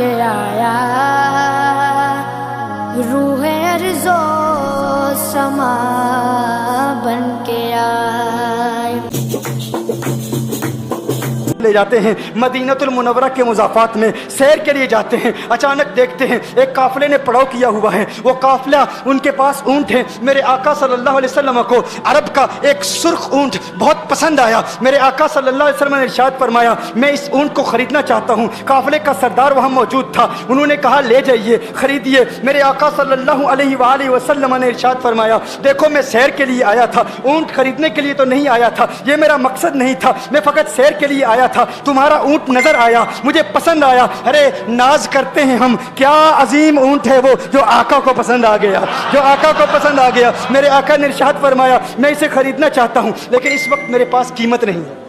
के आया, रूह अर्ज़ो समा बन के आए। ले जाते हैं मदीनतुल मुनव्वरा के मुज़ाफ़ात में सैर के लिए जाते हैं। अचानक देखते हैं एक काफ़िले ने पड़ाव किया हुआ है। वो काफ़िला, उनके पास ऊँट है। मेरे आका सल्लल्लाहु अलैहि वसल्लम को अरब का एक सुर्ख ऊँट बहुत पसंद आया। मेरे आका सल्लल्लाहु अलैहि वसल्लम ने इरशाद फरमाया, मैं इस ऊँट को ख़रीदना चाहता हूँ। काफ़िले का सरदार वहाँ मौजूद था। उन्होंने कहा, ले जाइए, ख़रीदिए। मेरे आका सल्लल्लाहु अलैहि वसल्लम ने इरशाद फरमाया, देखो मैं सैर के लिए आया था, ऊँट खरीदने के लिए तो नहीं आया था, ये मेरा मकसद नहीं था, मैं फ़कत सैर के लिए आया था। तुम्हारा ऊँट नजर आया, मुझे पसंद आया। अरे नाज करते हैं हम, क्या अजीम ऊँट है वो जो आका को पसंद आ गया, जो आका को पसंद आ गया। मेरे आका ने इरशाद फरमाया, मैं इसे खरीदना चाहता हूँ, लेकिन इस वक्त मेरे पास कीमत नहीं है,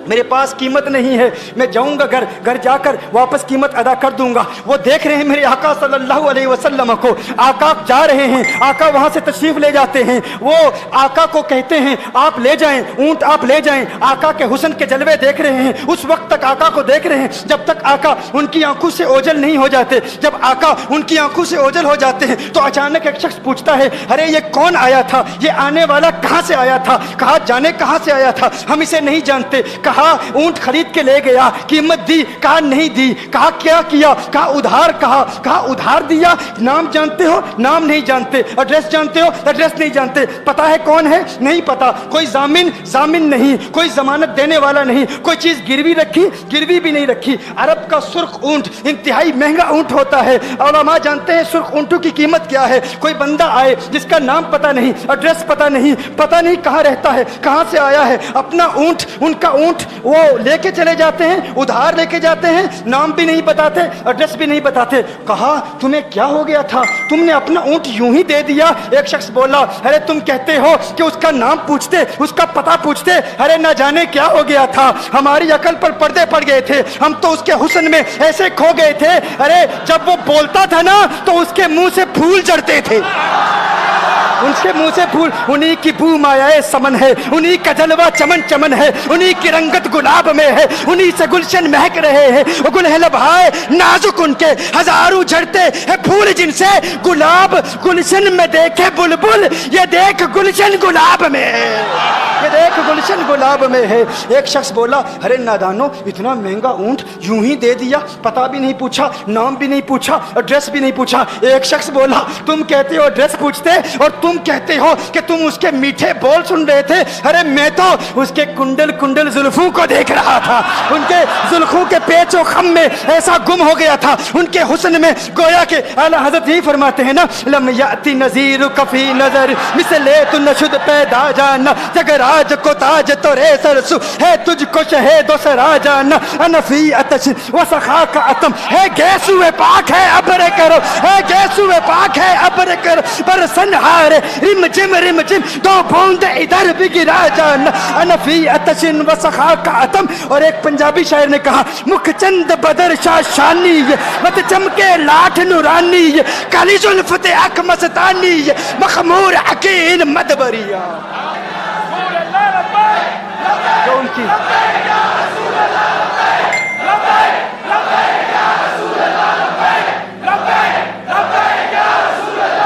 मेरे पास कीमत नहीं है। मैं जाऊंगा घर जाकर वापस कीमत अदा कर दूंगा। वो देख रहे हैं मेरे आका सल्लल्लाहु अलैहि वसल्लम को। आका जा रहे हैं, आका वहां से तशरीफ ले जाते हैं। वो आका को कहते हैं, आप ले जाएं, ऊंट आप ले जाएं। आका के हुस्न के जलवे देख रहे हैं, उस वक्त तक आका को देख रहे हैं जब तक आका उनकी आंखों से ओझल नहीं हो जाते। जब आका उनकी आंखों से ओझल हो जाते हैं तो अचानक एक शख्स पूछता है, अरे ये कौन आया था, ये आने वाला कहाँ से आया था, कहा जाने कहाँ से आया था, हम इसे नहीं जानते। कहा ऊंट खरीद के ले गया, कीमत दी, कहा नहीं दी, कहा क्या किया, कहा उधार, कहा उधार दिया। नाम जानते हो, नाम नहीं जानते। एड्रेस जानते हो, एड्रेस नहीं जानते। पता है कौन है, नहीं पता। कोई जामिन नहीं, कोई जमानत देने वाला नहीं, कोई चीज गिरवी रखी, गिरवी भी नहीं रखी। अरब का सुर्ख ऊंट इंतहाई महंगा ऊंट होता है। उलमा जानते हैं सुर्ख ऊंटों की कीमत क्या है। कोई बंदा आए जिसका नाम पता नहीं, एड्रेस पता नहीं कहाँ रहता है, कहाँ से आया है, अपना ऊंट, उनका ऊंट वो लेके चले जाते हैं, उधार लेके जाते हैं, नाम भी नहीं बताते, एड्रेस भी नहीं बताते। कहा तुम्हें क्या हो गया था, तुमने अपना ऊंट यूं ही दे दिया। एक शख्स बोला, अरे तुम कहते हो कि उसका नाम पूछते, उसका पता पूछते, अरे ना जाने क्या हो गया था, हमारी अकल पर पर्दे पड़ गए थे, हम तो उसके हुस्न में ऐसे खो गए थे। अरे जब वो बोलता था ना तो उसके मुंह से फूल झड़ते थे, उनके मुंह से फूल। उन्हीं की बू मायाए समन है, उन्हीं का जलवा चमन चमन है, उन्हीं की रंगत गुलाब में है, उन्हीं से गुलशन महक रहे हैं। वो गुल है लबहाए नाजुक उनके, हजारों झड़ते हैं फूल जिनसे गुलाब गुलशन में देखे बुलबुल, ये देख गुलशन गुलाब में है, ये देख गुलशन गुलाब में है। एक शख्स बोला, अरे नादानो, इतना महंगा ऊंट यूं ही दे दिया, पता भी नहीं पूछा, नाम भी नहीं पूछा, एड्रेस भी नहीं पूछा। एक शख्स बोला, तुम कहते हो एड्रेस पूछते और तुम कहते हो कि तुम उसके मीठे बोल सुन रहे थे। अरे मैं तो उसके कुंडल कुंडल जुल्फों को देख रहा था, उनके जुल्फों के पेचो खम में ऐसा गुम हो गया था, उनके हुस्न में गोया के आला हजरत ही फरमाते हैं ना, लम याती नजीर कफी नजर मिसले तु नशुद पैदा जाना, जगराज को ताज तो रे सरसु है, तुझको शहे दो सरा जाना, अनफी अतश व सखा का अतम है, गैसुए पाक है अबरे करो, है गैसुए पाक है अबरे करो, पर सनहार रिम जिम दो बूंद इधर भी गिरा जाना, अनफी अतशिन व सखा का अतम। और एक पंजाबी शायर ने कहा, मुख चंद बदर शाह शानी, मत चमके लाठ नूरानी, काली जुल्फते अख मस्तानी, मखमूर अकील मदबरिया।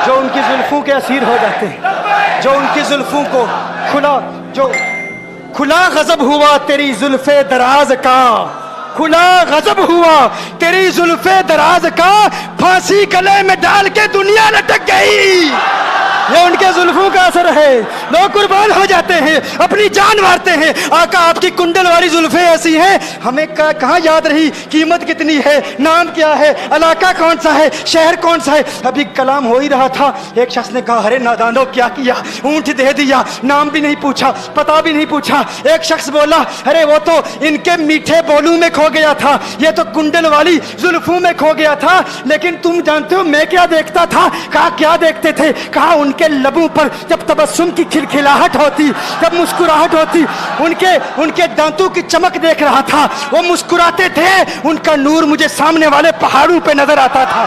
जो उनकी जुल्फों के असीर हो जाते हैं, जो उनकी जुल्फों को खुला गजब हुआ तेरी जुल्फे दराज का, खुला गजब हुआ तेरी जुल्फे दराज का, फांसी गले में डाल के दुनिया लटक गई। ये उनके जुल्फों का असर है, लोग कुर्बान हो जाते हैं, अपनी जान मारते हैं। आका आपकी कुंडल वाली जुल्फे ऐसी हैं, हमें कहाँ याद रही कीमत कितनी है, नाम क्या है, इलाका कौन सा है, शहर कौन सा है। अभी कलाम हो ही रहा था, एक शख्स ने कहा, अरे नादानो क्या किया, ऊंट दे दिया, नाम भी नहीं पूछा, पता भी नहीं पूछा। एक शख्स बोला, अरे वो तो इनके मीठे बोलू में खो गया था, ये तो कुंडल वाली जुल्फों में खो गया था, लेकिन तुम जानते हो मैं क्या देखता था। कहा क्या देखते थे, कहा उनके लबों पर जब तबस्सुम की खिलखिलाहट होती, जब मुस्कुराहट होती, उनके दांतों की चमक देख रहा था, वो मुस्कुराते थे, उनका नूर मुझे सामने वाले पहाड़ों पे नजर आता था।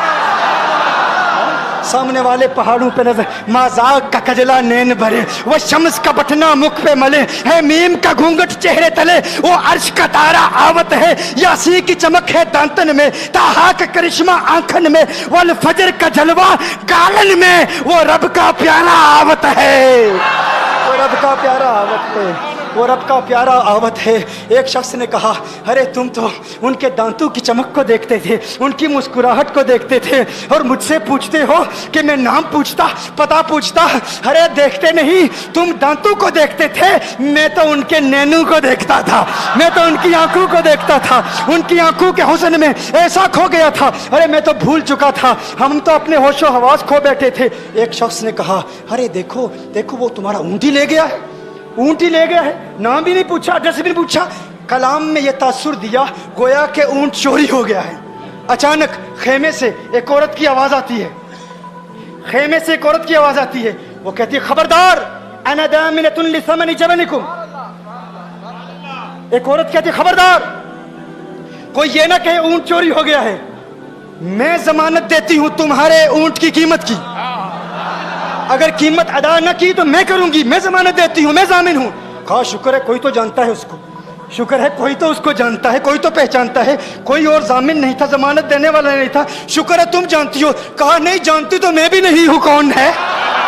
सामने वाले पहाड़ों पे नजर, माजाक का कजला नैन भरे, वो शम्स का बटना मुख पे मले, है मीम का घूंघट चेहरे तले, वो अर्श का तारा आवत है, यासी की चमक है दांतन में, ताहा का करिश्मा आंखन में, वल फजर का जलवा गालन में, वो रब का प्यारा आवत है, वो रब का प्यारा आवत है, वो रब का प्यारा आवत है। एक शख्स ने कहा, अरे तुम तो उनके दांतों की चमक को देखते थे, उनकी मुस्कुराहट को देखते थे, और मुझसे पूछते हो कि मैं नाम पूछता, पता पूछता। अरे देखते नहीं, तुम दांतों को देखते थे, मैं तो उनके नैनों को देखता था, मैं तो उनकी आंखों को देखता था, उनकी आंखों के हुस्न में ऐसा खो गया था, अरे मैं तो भूल चुका था, हम तो अपने होशो हवास खो बैठे थे। एक शख्स ने कहा, अरे देखो देखो, वो तुम्हारा ऊँट ही ले गया है, ऊँट ही ले गया है, नाम भी नहीं पूछा, एड्रेस भी नहीं पूछा। कलाम में यह तासुर दिया गोया के ऊँट चोरी हो गया है। अचानक खेमे से एक औरत की आवाज आती है, खेमे से एक औरत की आवाज आती है, वो कहती है, खबरदार, अना दामिनतुन लिसमनि जबनिकुम। एक औरत कहती है, खबरदार, कोई ये ना कहे ऊँट चोरी हो गया है, मैं जमानत देती हूं तुम्हारे ऊँट की कीमत की, अगर कीमत अदा न की तो मैं करूंगी, मैं जमानत देती हूं, मैं जामिन हूं। कहा, शुक्र है कोई तो जानता है उसको, शुक्र है कोई तो उसको जानता है, कोई तो पहचानता है, कोई और जामिन नहीं था, जमानत देने वाला नहीं था, शुक्र है तुम जानती हो। कहा, नहीं जानती तो मैं भी नहीं हूं, कौन है,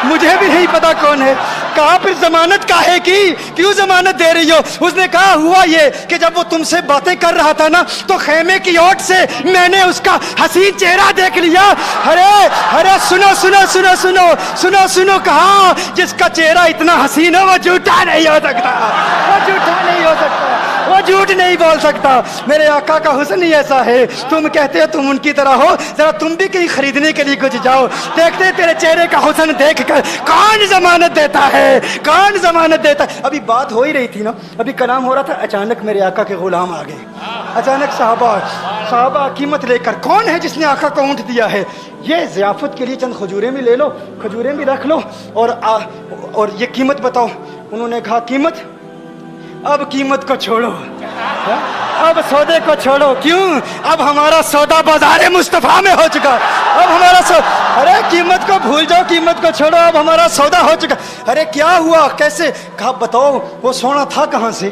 मुझे भी नहीं पता कौन है। कहा, फिर जमानत काहे की, क्यों जमानत दे रही हो? उसने कहा, हुआ ये कि जब वो तुमसे बातें कर रहा था ना, तो खेमे की ओट से मैंने उसका हसीन चेहरा देख लिया। अरे अरे सुनो सुनो सुनो सुनो सुनो सुनो, कहा, जिसका चेहरा इतना हसीन है वो झूठा नहीं हो सकता, वो झूठा नहीं हो सकता, वो झूठ नहीं बोल सकता। मेरे आका का हुस्न ही ऐसा है, तुम कहते हो तुम उनकी तरह हो, जरा तुम भी कहीं खरीदने के लिए कुछ जाओ, देखते तेरे चेहरे का हुस्न देखकर कौन जमानत देता है, कौन जमानत देता है। अभी बात हो ही रही थी ना, अभी कलाम हो रहा था, अचानक मेरे आका के गुलाम आ गए, अचानक साहबा कीमत लेकर, कौन है जिसने आका को ऊँट दिया है, ये ज़ियाफत के लिए चंद खजूरें भी ले लो, खजूरें भी रख लो, और ये कीमत बताओ। उन्होंने कहा, कीमत, अब कीमत को छोड़ो, अब सौदे को छोड़ो, क्यों, अब हमारा सौदा बाजार मुस्तफा में हो चुका, अब हमारा अरे कीमत को भूल जाओ, कीमत को छोड़ो, अब हमारा सौदा हो चुका। अरे क्या हुआ, कैसे? कहा, बताओ वो सोना था कहाँ से,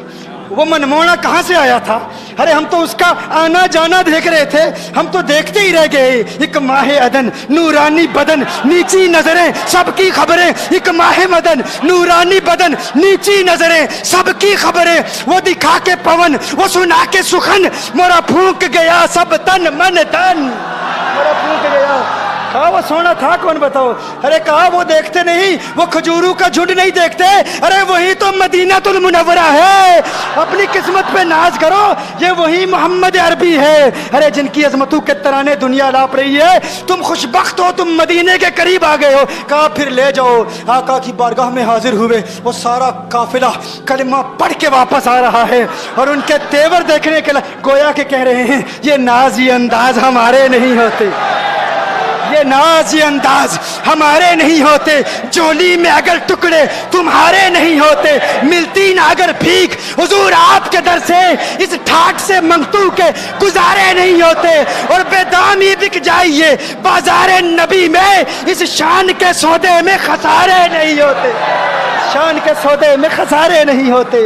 वो मनमोहना कहाँ से आया था? अरे हम तो उसका आना जाना देख रहे थे, हम तो देखते ही रह गए। एक माहे अदन, नूरानी बदन, नीची नजरें, सबकी खबरें, एक माहे मदन, नूरानी बदन, नीची नजरें, सबकी खबरें, वो दिखा के पवन, वो सुना के सुखन, मोरा फूंक गया सब तन मन तन, मोरा फूंक गया। कहा, वो सोना था कौन, बताओ? अरे कहा, वो देखते नहीं, वो खजूरों का झुंड नहीं देखते, अरे वही तो मदीनातुल मुनव्वरा है। अपनी किस्मत पे नाज करो, ये वही मोहम्मद अरबी है, अरे जिनकी अजमतों के तराने दुनिया लाप रही है। तुम खुशबख्त हो, तुम मदीने के करीब आ गए हो। कहा, फिर ले जाओ। आका की बारगाह में हाजिर हुए, वो सारा काफिला कलिमा पढ़ के वापस आ रहा है, और उनके तेवर देखने के लिए गोया के कह रहे हैं, ये नाजी अंदाज हमारे नहीं होते, ये नाजी अंदाज हमारे नहीं होते, जोली में अगर टुकड़े तुम्हारे नहीं होते, मिलती ना अगर भीख हुजूर आपके दर से, इस ठाट से मंगतू के गुजारे नहीं होते, और बेदामी बिक जाइए बाजारे नबी में, इस शान के सौदे में खसारे नहीं होते, शान के सौदे में खसारे नहीं होते।